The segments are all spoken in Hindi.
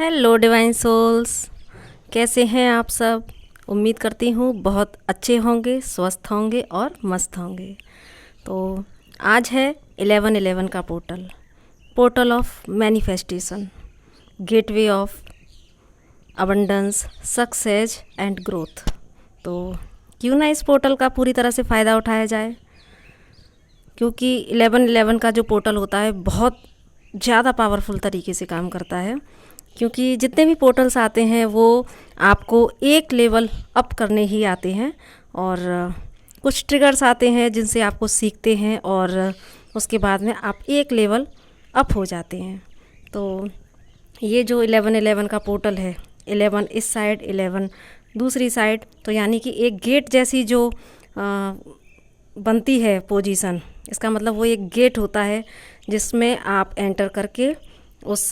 हेलो डिवाइन सोल्स, कैसे हैं आप सब। उम्मीद करती हूँ बहुत अच्छे होंगे, स्वस्थ होंगे और मस्त होंगे। तो आज है 11/11 का portal, portal of manifestation, gateway of abundance, success and growth. तो क्यों ना इस पोर्टल का पूरी तरह से फ़ायदा उठाया जाए, क्योंकि 11/11 का जो पोर्टल होता है बहुत ज़्यादा पावरफुल तरीके से काम करता है। क्योंकि जितने भी पोर्टल्स आते हैं वो आपको एक लेवल अप करने ही आते हैं, और कुछ ट्रिगर्स आते हैं जिनसे आपको सीखते हैं और उसके बाद में आप एक लेवल अप हो जाते हैं। तो ये जो 11/11 का पोर्टल है, 11 इस साइड 11 दूसरी साइड, तो यानी कि एक गेट जैसी जो बनती है पोजीशन, इसका मतलब वो एक गेट होता है जिसमें आप एंटर करके उस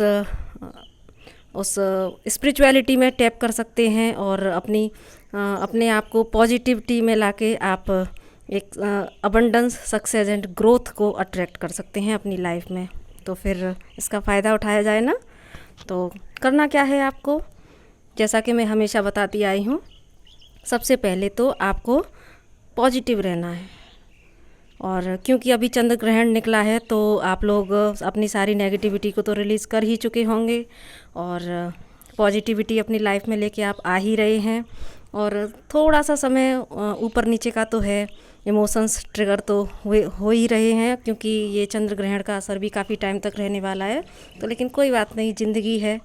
स्पिरिचुअलिटी में टैप कर सकते हैं और अपने आप को पॉजिटिविटी में लाके आप एक अबंडेंस, सक्सेस एंड ग्रोथ को अट्रैक्ट कर सकते हैं अपनी लाइफ में। तो फिर इसका फ़ायदा उठाया जाए ना। तो करना क्या है आपको, जैसा कि मैं हमेशा बताती आई हूँ, सबसे पहले तो आपको पॉजिटिव रहना है। और क्योंकि अभी चंद्र ग्रहण निकला है तो आप लोग अपनी सारी नेगेटिविटी को तो रिलीज़ कर ही चुके होंगे और पॉजिटिविटी अपनी लाइफ में लेके आप आ ही रहे हैं। और थोड़ा सा समय ऊपर नीचे का तो है, इमोशंस ट्रिगर तो हो ही रहे हैं, क्योंकि ये चंद्र ग्रहण का असर भी काफ़ी टाइम तक रहने वाला है। तो लेकिन कोई बात नहीं, ज़िंदगी है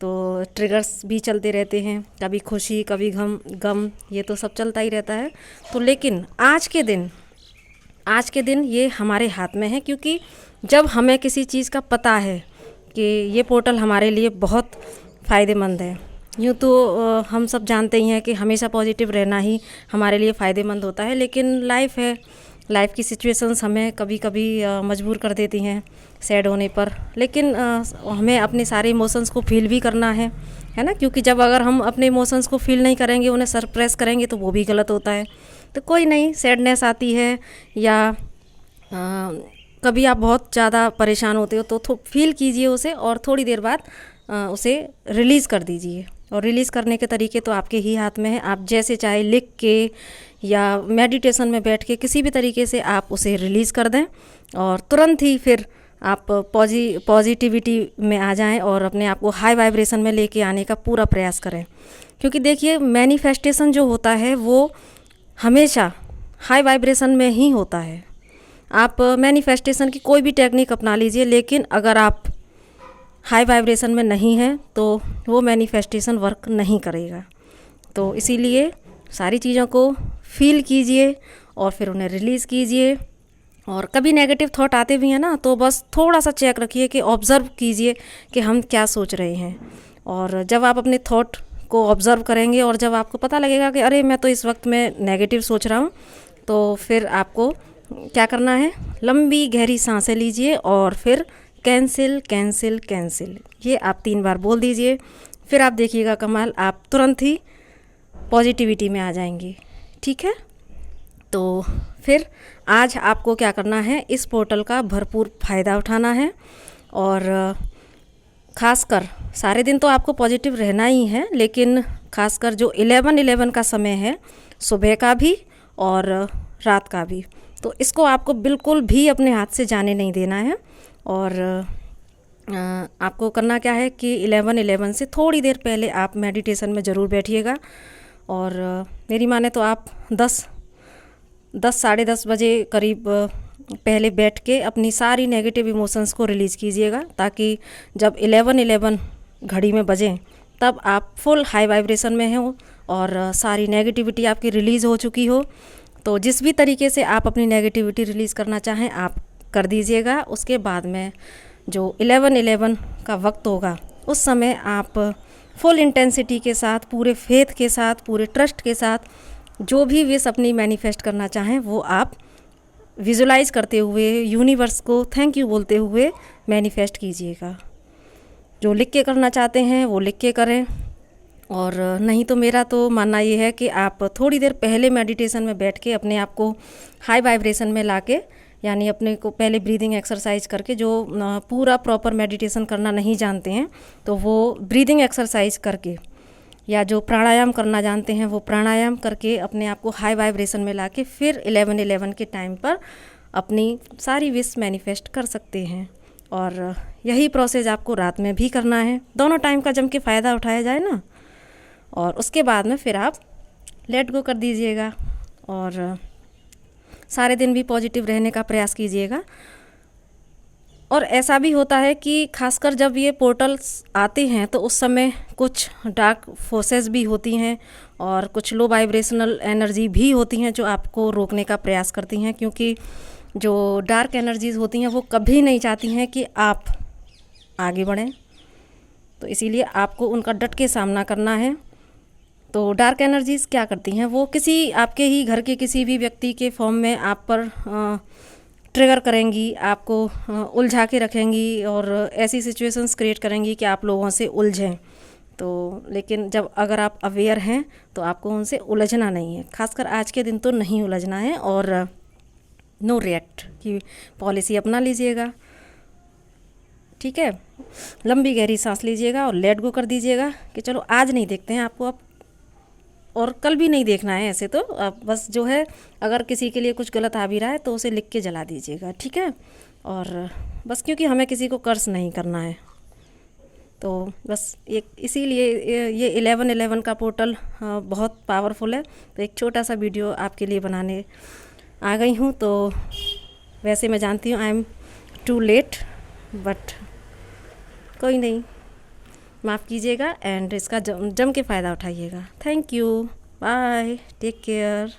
तो ट्रिगर्स भी चलते रहते हैं, कभी खुशी कभी गम, ये तो सब चलता ही रहता है। तो लेकिन आज के दिन ये हमारे हाथ में है, क्योंकि जब हमें किसी चीज़ का पता है कि ये पोर्टल हमारे लिए बहुत फ़ायदेमंद है। यूँ तो हम सब जानते ही हैं कि हमेशा पॉजिटिव रहना ही हमारे लिए फ़ायदेमंद होता है, लेकिन लाइफ है, लाइफ की सिचुएशंस हमें कभी कभी मजबूर कर देती हैं सैड होने पर। लेकिन हमें अपने सारे इमोशंस को फील भी करना है ना, क्योंकि जब अगर हम अपने इमोशंस को फील नहीं करेंगे, उन्हें सरप्रेस करेंगे, तो वो भी गलत होता है। तो कोई नहीं, सैडनेस आती है या कभी आप बहुत ज़्यादा परेशान होते हो तो फील कीजिए उसे, और थोड़ी देर बाद उसे रिलीज़ कर दीजिए। और रिलीज़ करने के तरीके तो आपके ही हाथ में है, आप जैसे चाहे लिख के या मेडिटेशन में बैठ के किसी भी तरीके से आप उसे रिलीज़ कर दें, और तुरंत ही फिर आप पॉजिटिविटी में आ जाएं और अपने आप को हाई वाइब्रेशन में लेके आने का पूरा प्रयास करें। क्योंकि देखिए, मैनिफेस्टेशन जो होता है वो हमेशा हाई वाइब्रेशन में ही होता है। आप मैनिफेस्टेशन की कोई भी टेक्निक अपना लीजिए, लेकिन अगर आप हाई वाइब्रेशन में नहीं हैं तो वो मैनिफेस्टेशन वर्क नहीं करेगा। तो इसीलिए सारी चीज़ों को फील कीजिए और फिर उन्हें रिलीज़ कीजिए। और कभी नेगेटिव थॉट आते भी हैं ना, तो बस थोड़ा सा चेक रखिए कि ऑब्ज़र्व कीजिए कि हम क्या सोच रहे हैं। और जब आप अपने थॉट को ऑब्ज़र्व करेंगे और जब आपको पता लगेगा कि अरे मैं तो इस वक्त में नेगेटिव सोच रहा हूँ, तो फिर आपको क्या करना है, लंबी गहरी सांसें लीजिए और फिर कैंसिल कैंसिल कैंसिल, ये आप 3 बार बोल दीजिए। फिर आप देखिएगा कमाल, आप तुरंत ही पॉजिटिविटी में आ जाएंगी। ठीक है, तो फिर आज आपको क्या करना है, इस पोर्टल का भरपूर फ़ायदा उठाना है। और ख़ासकर सारे दिन तो आपको पॉजिटिव रहना ही है, लेकिन ख़ासकर जो 11/11 का समय है, सुबह का भी और रात का भी, तो इसको आपको बिल्कुल भी अपने हाथ से जाने नहीं देना है। और आपको करना क्या है कि 11/11 से थोड़ी देर पहले आप मेडिटेशन में ज़रूर बैठिएगा। और मेरी माने तो आप 10 साढ़े 10 बजे करीब पहले बैठ के अपनी सारी नेगेटिव इमोशंस को रिलीज़ कीजिएगा, ताकि जब 11/11 घड़ी में बजें तब आप फुल हाई वाइब्रेशन में हो और सारी नेगेटिविटी आपकी रिलीज़ हो चुकी हो। तो जिस भी तरीके से आप अपनी नेगेटिविटी रिलीज़ करना चाहें आप कर दीजिएगा। उसके बाद में जो 11/11 का वक्त होगा, उस समय आप फुल इंटेंसिटी के साथ, पूरे फेथ के साथ, पूरे ट्रस्ट के साथ जो भी विश अपनी मैनिफेस्ट करना चाहें वो आप विजुलाइज करते हुए, यूनिवर्स को थैंक यू बोलते हुए मैनिफेस्ट कीजिएगा। जो लिख के करना चाहते हैं वो लिख के करें, और नहीं तो मेरा तो मानना ये है कि आप थोड़ी देर पहले मेडिटेशन में बैठ के अपने आप को हाई वाइब्रेशन में लाके यानी अपने को पहले ब्रीदिंग एक्सरसाइज करके, जो पूरा प्रॉपर मेडिटेशन करना नहीं जानते हैं तो वो ब्रीदिंग एक्सरसाइज करके, या जो प्राणायाम करना जानते हैं वो प्राणायाम करके अपने आप को हाई वाइब्रेशन में लाके फिर 11/11 के टाइम पर अपनी सारी विश मैनिफेस्ट कर सकते हैं। और यही प्रोसेस आपको रात में भी करना है, दोनों टाइम का जम के फ़ायदा उठाया जाए ना। और उसके बाद में फिर आप लेट गो कर दीजिएगा और सारे दिन भी पॉजिटिव रहने का प्रयास कीजिएगा। और ऐसा भी होता है कि खासकर जब ये पोर्टल्स आते हैं तो उस समय कुछ डार्क फोर्सेस भी होती हैं और कुछ लो वाइब्रेशनल एनर्जी भी होती हैं जो आपको रोकने का प्रयास करती हैं, क्योंकि जो डार्क एनर्जीज होती हैं वो कभी नहीं चाहती हैं कि आप आगे बढ़ें। तो इसीलिए आपको उनका डट के सामना करना है। तो डार्क एनर्जीज क्या करती हैं, वो किसी आपके ही घर के किसी भी व्यक्ति के फॉर्म में आप पर ट्रिगर करेंगी, आपको उलझा के रखेंगी और ऐसी सिचुएशंस क्रिएट करेंगी कि आप लोगों से उलझें। तो लेकिन जब अगर आप अवेयर हैं तो आपको उनसे उलझना नहीं है, खासकर आज के दिन तो नहीं उलझना है। और नो रिएक्ट की पॉलिसी अपना लीजिएगा, ठीक है। लंबी गहरी सांस लीजिएगा और लेट गो कर दीजिएगा कि चलो आज नहीं देखते हैं आपको, अब और कल भी नहीं देखना है। ऐसे तो अब बस जो है, अगर किसी के लिए कुछ गलत आ भी रहा है तो उसे लिख के जला दीजिएगा, ठीक है। और बस क्योंकि हमें किसी को कर्ज नहीं करना है, तो बस एक इसीलिए ये 11/11 का पोर्टल बहुत पावरफुल है। तो एक छोटा सा वीडियो आपके लिए बनाने आ गई हूँ। तो वैसे मैं जानती हूँ I am too late, but कोई नहीं, माफ़ कीजिएगा एंड इसका जम के फ़ायदा उठाइएगा। Thank you, bye, take care.